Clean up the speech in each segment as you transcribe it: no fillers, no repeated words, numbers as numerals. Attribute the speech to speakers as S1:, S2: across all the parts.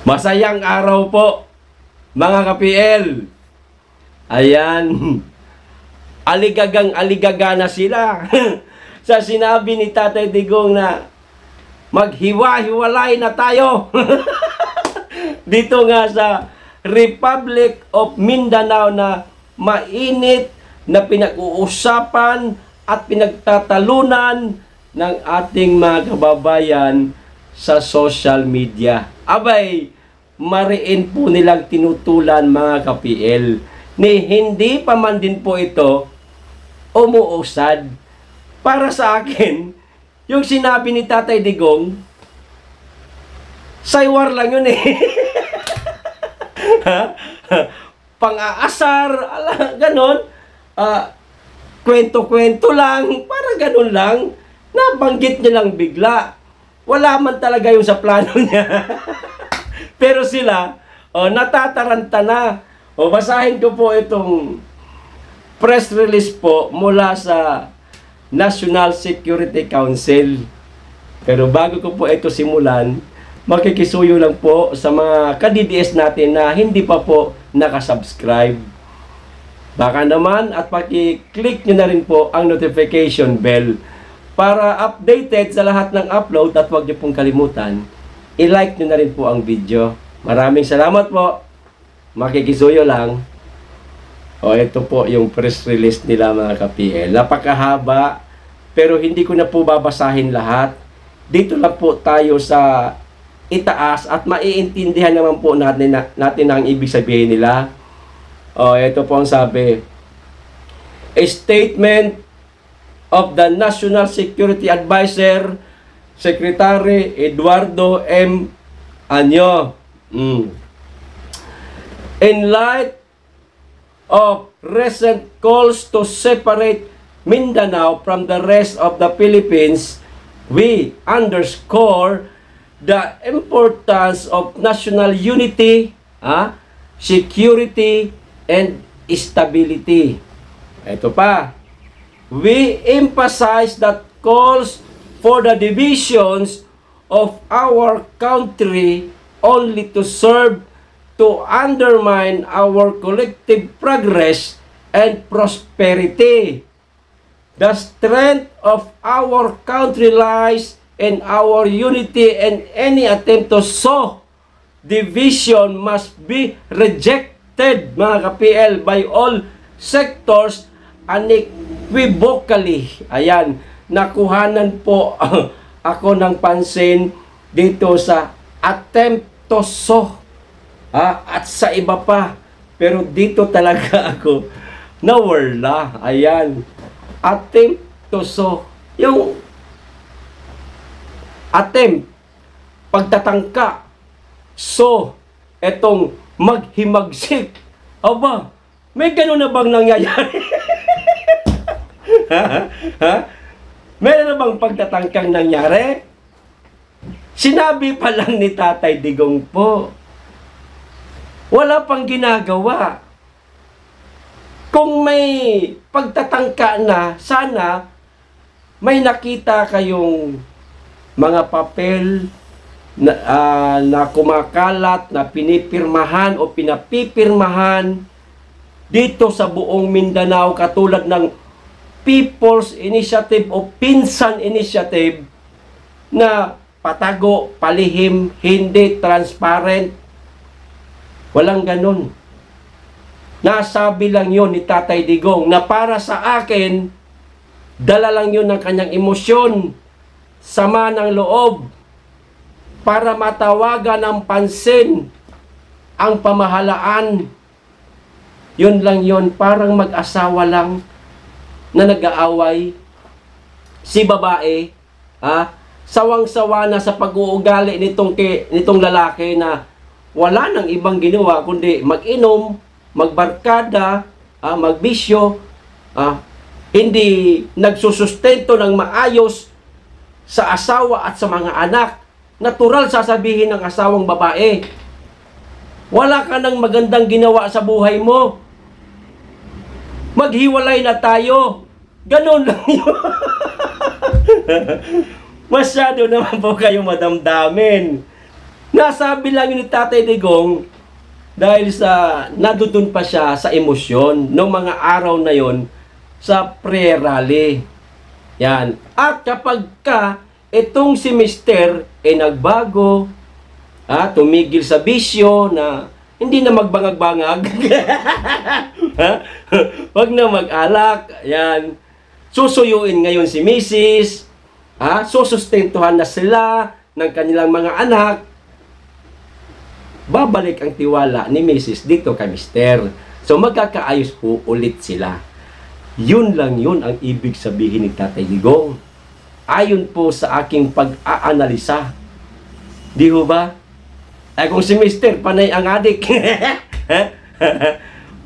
S1: Masayang araw po, mga ka-PL. Ayan. Aligagang-aligaga na sila. Sa sinabi ni Tatay Digong na maghiwa-hiwalay na tayo. Dito nga sa Republic of Mindanao na mainit na pinag-uusapan at pinagtatalunan ng ating mga kababayan sa social media. Abay, mariin po nilang tinutulan, mga ka-PL, ni hindi pa man din po ito umuusad. Para sa akin, yung sinabi ni Tatay Digong, saywar lang yun eh. Pang-aasar, ganon. Kwento-kwento lang, para ganon lang. Nabanggit niya lang bigla. Wala man talaga yung sa plano niya. Pero sila, natataranta na. Basahin ko po itong press release po mula sa National Security Council. Pero bago ko po ito simulan, makikisuyo lang po sa mga ka-DDS natin na hindi pa po nakasubscribe. Baka naman at paki-click nyo na rin po ang notification bell para updated sa lahat ng upload, at huwag nyo pong kalimutan, i-like nyo na rin po ang video. Maraming salamat po. Makikisuyo lang. Ito po yung press release nila, mga ka-PL. Napakahaba, pero hindi ko na po babasahin lahat. Dito lang po tayo sa itaas at maiintindihan naman po natin ang ibig sabihin nila. Ito po ang sabi. A statement of the National Security Advisor, Secretary Eduardo M. Anyo. In light of recent calls to separate Mindanao from the rest of the Philippines, we underscore the importance of national unity, security, and stability. Ito pa. We emphasize that calls for the divisions of our country only to serve to undermine our collective progress and prosperity. The strength of our country lies in our unity, and any attempt to sow division must be rejected, mga ka-PL, by all sectors unequivocally. Ayan, nakuhanan po ako ng pansin dito sa attempt to sow. At sa iba pa. Pero dito talaga ako nawala. Ayan. Attempt to sow. Yung attempt, pagtatangka. So, etong maghimagsik. Aba, may ganun na bang nangyayari? Meron na bang pagtatangkang nangyari? Sinabi pa lang ni Tatay Digong po. Wala pang ginagawa. Kung may pagtatangka na, sana may nakita kayong mga papel na kumakalat, na pinipirmahan o pinapipirmahan dito sa buong Mindanao, katulad ng People's Initiative o Pinsan Initiative na patago, palihim, hindi transparent. Walang ganun. Nasabi lang yun ni Tatay Digong na para sa akin, dala lang yun ng kanyang emosyon, sama ng loob, para matawagan ng pansin ang pamahalaan. Yun lang yun, parang mag-asawa lang na nag-aaway. Si babae, sawang-sawa na sa pag-uugali nitong lalaki na wala nang ibang ginawa kundi mag-inom, magbarkada, magbisyo, hindi nagsusustento ng maayos sa asawa at sa mga anak. Natural sasabihin ng asawang babae, wala ka nang magandang ginawa sa buhay mo. Maghiwalay na tayo. Ganon lang yun. Masyado naman po kayo madamdamin. Nasabi lang yun ni Tatay Digong dahil sa nadudun pa siya sa emosyon ng mga araw na yon sa prayer rally. Yan. At kapag itong si Mister nagbago, tumigil sa bisyo na hindi na magbangag-bangag. Wag na mag-alak. Yan. Susuyuin ngayon si Mrs. Susustentuhan na sila ng kanilang mga anak. Babalik ang tiwala ni Mrs. dito kay Mister. So magkakaayos po ulit sila. Yun lang yun ang ibig sabihin ni Tatay Digong. Ayon po sa aking pag-aanalisa. Di ho ba? Ay kung si Mister, panay ang adik.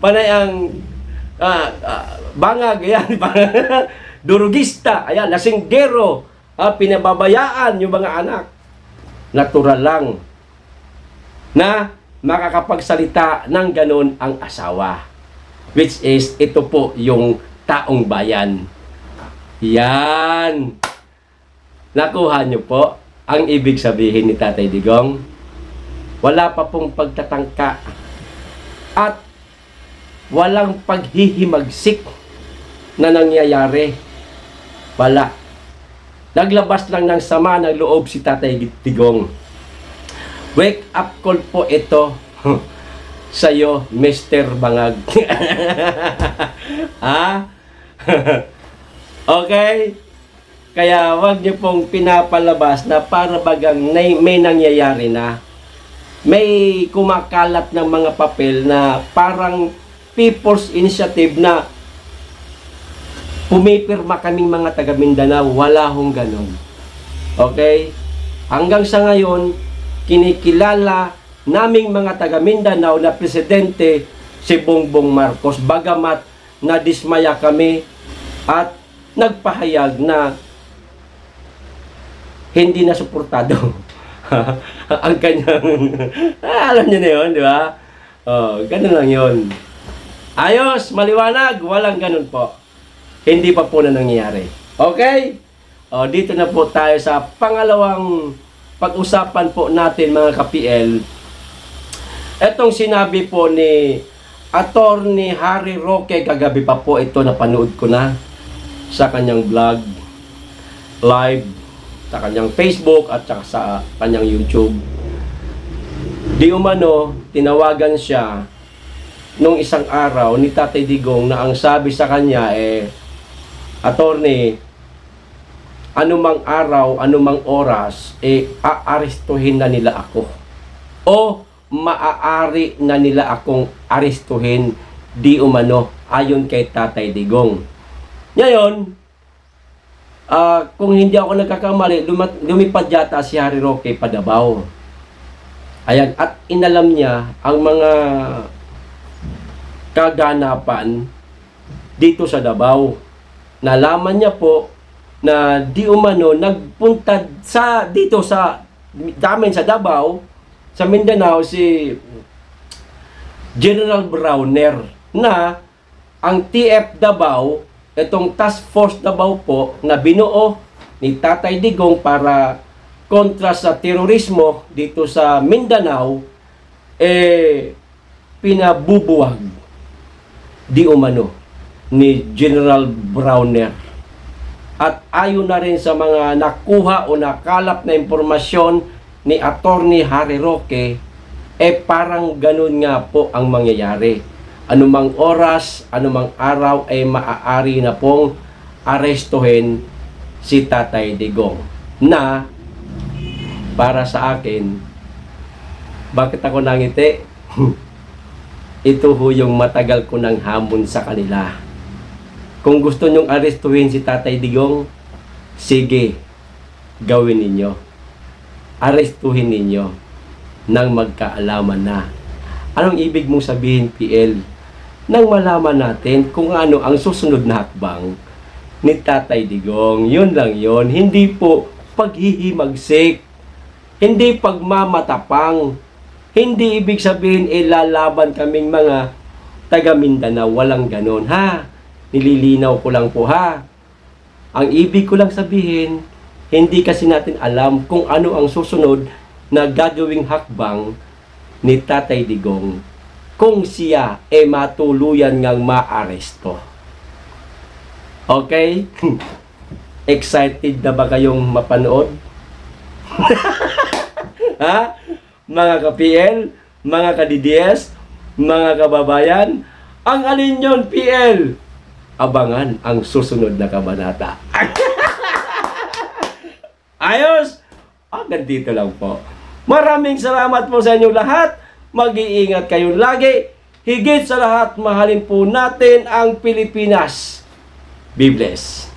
S1: Panay ang bangag, ayan, durugista, ayan, lasinggero, pinababayaan yung mga anak. Natural lang na makakapagsalita ng ganun ang asawa. Which is, ito po yung taong bayan. Yan. Nakuha nyo po ang ibig sabihin ni Tatay Digong. Wala pa pong pagtatangka at walang paghihimagsik na nangyayari. Wala. Naglabas lang ng sama ng loob si Tatay Digong. Wake up call po ito sa'yo, Mr. Bangag. Okay? Kaya wag niyo pong pinapalabas na para bagang may nangyayari na. May kumakalat ng mga papel na parang People's Initiative na pumipirma kaming mga taga Mindanao. Wala hong ganun. Okay? Hanggang sa ngayon, kinikilala naming mga taga Mindanao na presidente si Bongbong Marcos. Bagamat nadismaya kami at nagpahayag na hindi na suportado ang kanyang alam niyo na yun, di ba? Ganun lang yun. Ayos, maliwanag, walang ganun po. Hindi pa po na nangyayari. Okay? Dito na po tayo sa pangalawang pag-usapan po natin, mga ka-PL. Etong sinabi po ni Attorney Harry Roque, kagabi pa po ito, napanood ko na sa kanyang vlog, live, sa kanyang Facebook at saka sa kanyang YouTube. Di umano, tinawagan siya nung isang araw ni Tatay Digong na ang sabi sa kanya Attorney, anumang araw, anumang oras, aarestuhin na nila ako. O maaari na nila akong arestuhin di umano, ayon kay Tatay Digong. Ngayon, kung hindi ako nagkakamali, lumipad yata si Harry Roque pa Davao. Ayan, at inalam niya ang mga kaganapan dito sa Davao. Nalaman niya po na di umano nagpunta dito sa damin sa Davao, sa Mindanao, si General Browner na ang TF Davao, itong Task Force Davao po na binuo ni Tatay Digong para kontra sa terorismo dito sa Mindanao, pinabubuwag di umano ni General Browner. At ayon na rin sa mga nakuha o nakalap na impormasyon ni Attorney Harry Roque, parang ganun nga po ang mangyayari. Anumang oras, anumang araw ay maaari na pong arestuhin si Tatay Digong. Na, para sa akin, bakit ako nangiti? Ito ho yung matagal ko ng hamon sa kanila. Kung gusto nyong arestuhin si Tatay Digong, sige, gawin ninyo. Arestuhin ninyo nang magkaalaman na. Anong ibig mong sabihin, PL? Nang malaman natin kung ano ang susunod na hakbang ni Tatay Digong. Yun lang yun. Hindi po paghihimagsik. Hindi pagmamatapang. Hindi ibig sabihin lalaban kaming mga taga Mindanao. Walang ganon, ha? Nililinaw ko lang po, ha? Ang ibig ko lang sabihin, hindi kasi natin alam kung ano ang susunod na gagawing hakbang ni Tatay Digong kung siya matuluyan ngang maaresto. Okay? Excited na ba kayong mapanood? Ha? Mga ka-PL, mga ka-DDS, mga kababayan, ang alin yun, PL? Abangan ang susunod na kabanata. Ayos! Hanggang dito lang po. Maraming salamat po sa inyo lahat. Mag-iingat kayo lagi. Higit sa lahat, mahalin po natin ang Pilipinas. Be blessed.